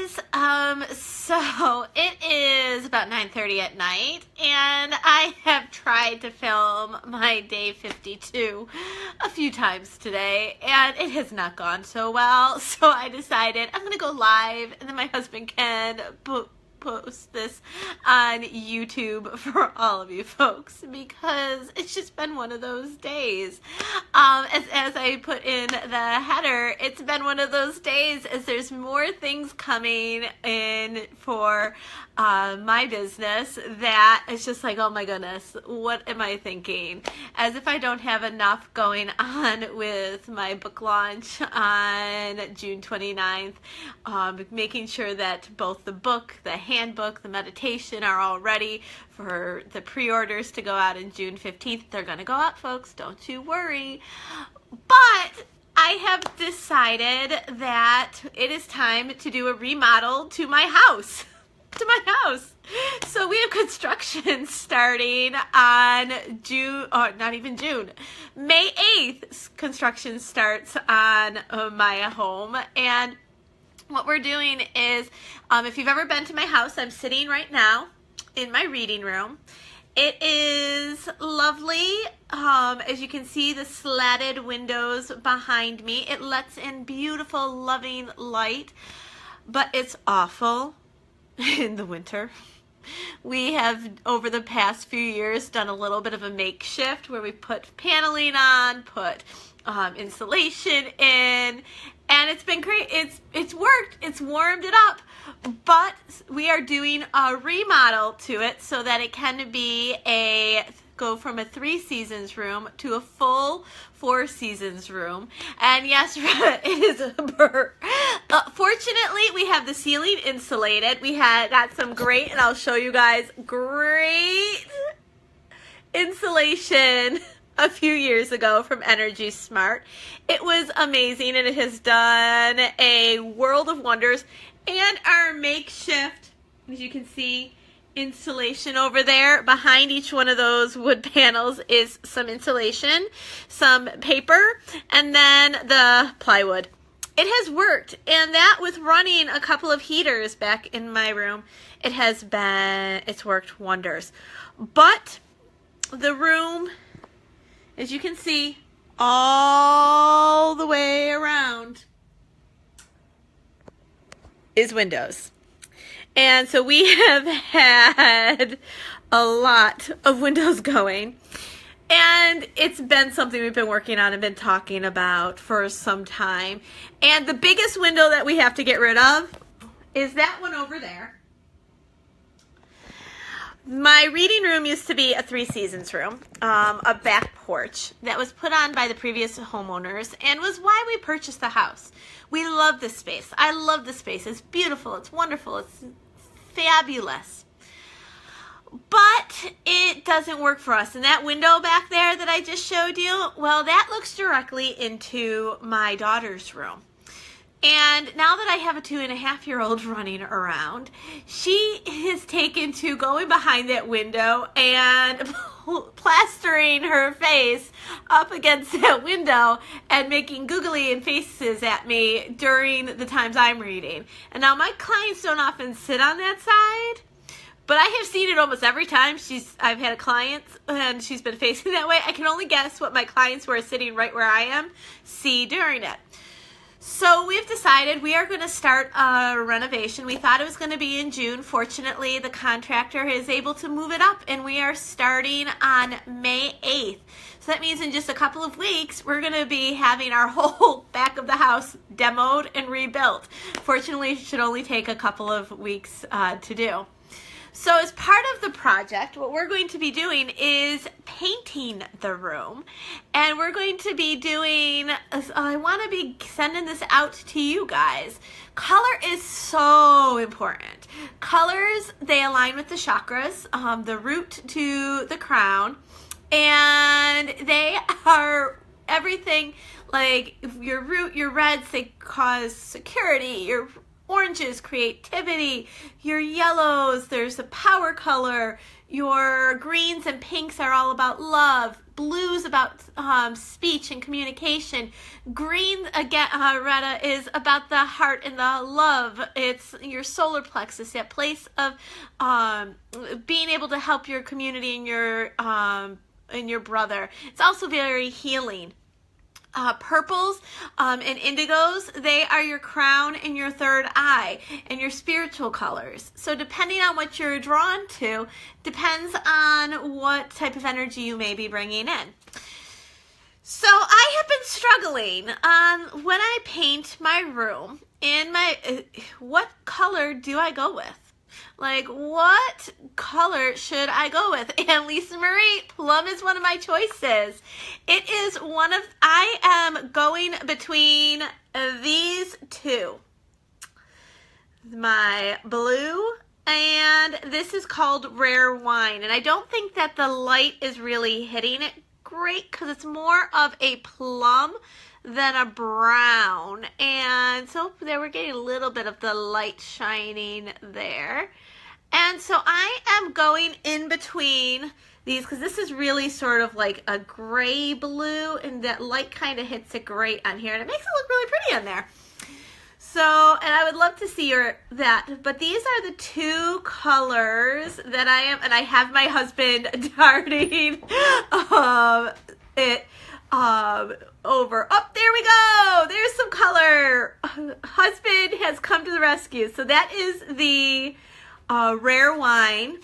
guys. So it is about 9:30 at night, and I have tried to film my day 52 a few times today, and it has not gone so well. So I decided I'm going to go live, and then my husband can post this on YouTube for all of you folks, because it's just been one of those days. As I put in the header, it's been one of those days as there's more things coming in for my business that it's just like, oh my goodness, what am I thinking? As if I don't have enough going on with my book launch on June 29th, making sure that both the book, the handbook, the meditation are all ready for the pre-orders to go out in June 15th. They're going to go out, folks. Don't you worry. But I have decided that it is time to do a remodel to my house. So we have construction starting on May 8th. Construction starts on my home, and what we're doing is, if you've ever been to my house, I'm sitting right now in my reading room. It is lovely. As you can see, the slatted windows behind me, it lets in beautiful, loving light, but it's awful in the winter. We have, over the past few years, done a little bit of a makeshift where we put paneling on, put insulation in, and it's been great. It's worked. It's warmed it up. But we are doing a remodel to it so that it can be go from a 3 seasons room to a full 4 seasons room. And yes, it is a burr. Fortunately, we have the ceiling insulated. We got some great, and I'll show you guys, great insulation a few years ago from Energy Smart. It was amazing, and it has done a world of wonders. And our makeshift, as you can see, insulation over there. Behind each one of those wood panels is some insulation, some paper, and then the plywood. It has worked, and that with running a couple of heaters back in my room, it's worked wonders. But the room, as you can see, all the way around is windows. And so we have had a lot of windows going, and it's been something we've been working on and been talking about for some time. And the biggest window that we have to get rid of is that one over there. My reading room used to be a 3 seasons room, a back porch that was put on by the previous homeowners, and was why we purchased the house. We love this space. I love this space. It's beautiful. It's wonderful. It's fabulous. But it doesn't work for us. And that window back there that I just showed you, well, that looks directly into my daughter's room. And now that I have a 2.5-year-old running around, she is taken to going behind that window and plastering her face up against that window and making googly and faces at me during the times I'm reading. And now my clients don't often sit on that side, but I have seen it almost every time I've had a client and she's been facing that way. I can only guess what my clients who are sitting right where I am see during it. So we've decided we are going to start a renovation. We thought it was going to be in June. Fortunately, the contractor is able to move it up, and we are starting on May 8th. So that means in just a couple of weeks, we're going to be having our whole back of the house demoed and rebuilt. Fortunately, it should only take a couple of weeks to do. So as part of the project, what we're going to be doing is painting the room. And we're going to be doing, I want to be sending this out to you guys. Color is so important. Colors, they align with the chakras, the root to the crown. And they are everything, like your root, your reds, they cause security, your oranges, creativity, your yellows, there's a power color, your greens and pinks are all about love, Blue's about speech and communication. Green, again, Retta, is about the heart and the love. It's your solar plexus, that place of being able to help your community and your brother. It's also very healing. Purples and indigos, they are your crown and your third eye and your spiritual colors. So depending on what you're drawn to, depends on what type of energy you may be bringing in. So I have been struggling when I paint my room, what color do I go with? Like, what color should I go with? And Lisa Marie, plum is one of my choices. It is I am going between these two. My blue, and this is called Rare Wine. And I don't think that the light is really hitting it great because it's more of a plum than a brown. And so there we're getting a little bit of the light shining there. And so I am going in between these because this is really sort of like a gray blue, and that light kind of hits it great on here, and it makes it look really pretty on there. So, and I would love to see that, but these are the two colors that I am, and I have my husband darting over. Oh, there we go. There's some color. Husband has come to the rescue. So that is the Rare Wine.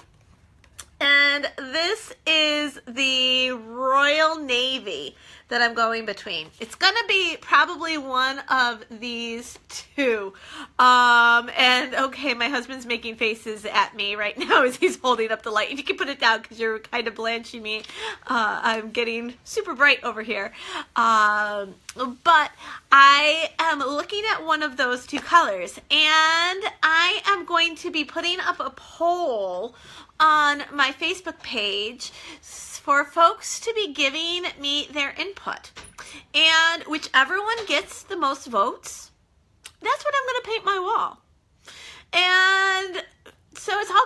And this is the Royal Navy that I'm going between. It's going to be probably one of these two. And okay, my husband's making faces at me right now as he's holding up the light. If you can put it down because you're kind of blanching me. I'm getting super bright over here. But I am looking at one of those two colors, and I am going to be putting up a poll on my Facebook page for folks to be giving me their input. And whichever one gets the most votes, that's what I'm going to paint my wall. And so it's all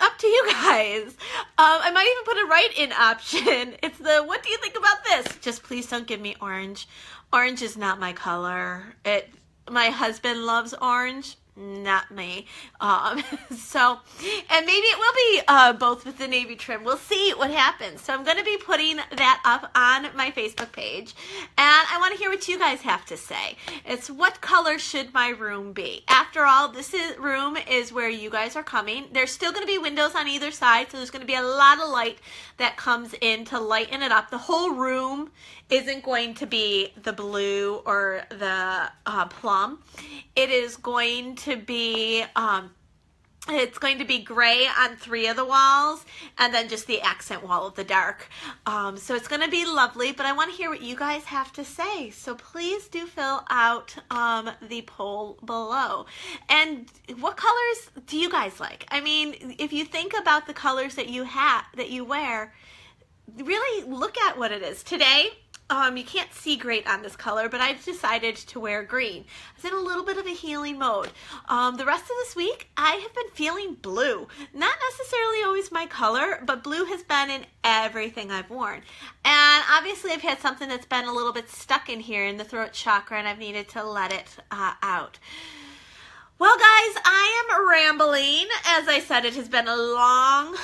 up to you guys. I might even put a write-in option. It's the, what do you think about this? Just please don't give me orange. Orange is not my color. My husband loves orange. Not me. So, and maybe it will be both with the navy trim. We'll see what happens. So I'm going to be putting that up on my Facebook page, and I want to hear what you guys have to say. It's what color should my room be? After all, room is where you guys are coming. There's still going to be windows on either side, so there's going to be a lot of light that comes in to lighten it up. The whole room isn't going to be the blue or the plum. It is going to be it's going to be gray on 3 of the walls, and then just the accent wall of the dark. So it's going to be lovely, but I want to hear what you guys have to say. So please do fill out the poll below. And what colors do you guys like? I mean, if you think about the colors that you wear, really look at what it is. Today, you can't see great on this color, but I decided to wear green. I was in a little bit of a healing mode. The rest of this week, I have been feeling blue. Not necessarily always my color, but blue has been in everything I've worn. And obviously, I've had something that's been a little bit stuck in here in the throat chakra, and I've needed to let it out. Well, guys, I am rambling. As I said, it has been a long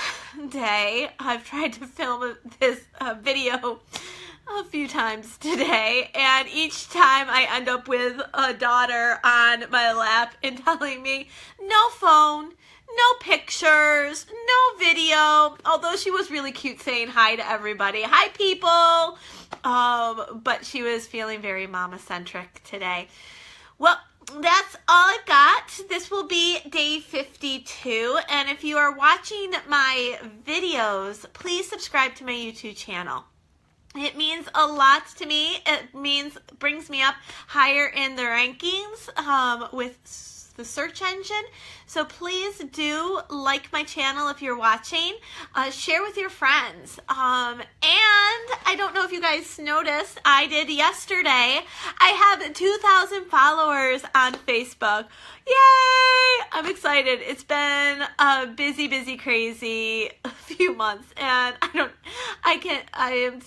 day. I've tried to film this video a few times today, and each time I end up with a daughter on my lap and telling me, no phone, no pictures, no video, although she was really cute saying hi to everybody. Hi, people! But she was feeling very mama-centric today. Well, that's all I've got. This will be day 52, and if you are watching my videos, please subscribe to my YouTube channel. It means a lot to me. It brings me up higher in the rankings with the search engine. So please do like my channel if you're watching. Share with your friends. And I don't know if you guys noticed, I did yesterday. I have 2,000 followers on Facebook. Yay! I'm excited. It's been a busy, crazy few months, and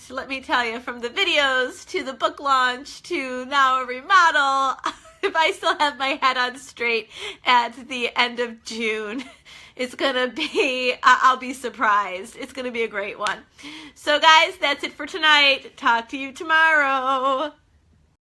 let me tell you, from the videos to the book launch to now a remodel, if I still have my head on straight at the end of June, it's gonna be, I'll be surprised. It's gonna be a great one. So guys, that's it for tonight. Talk to you tomorrow.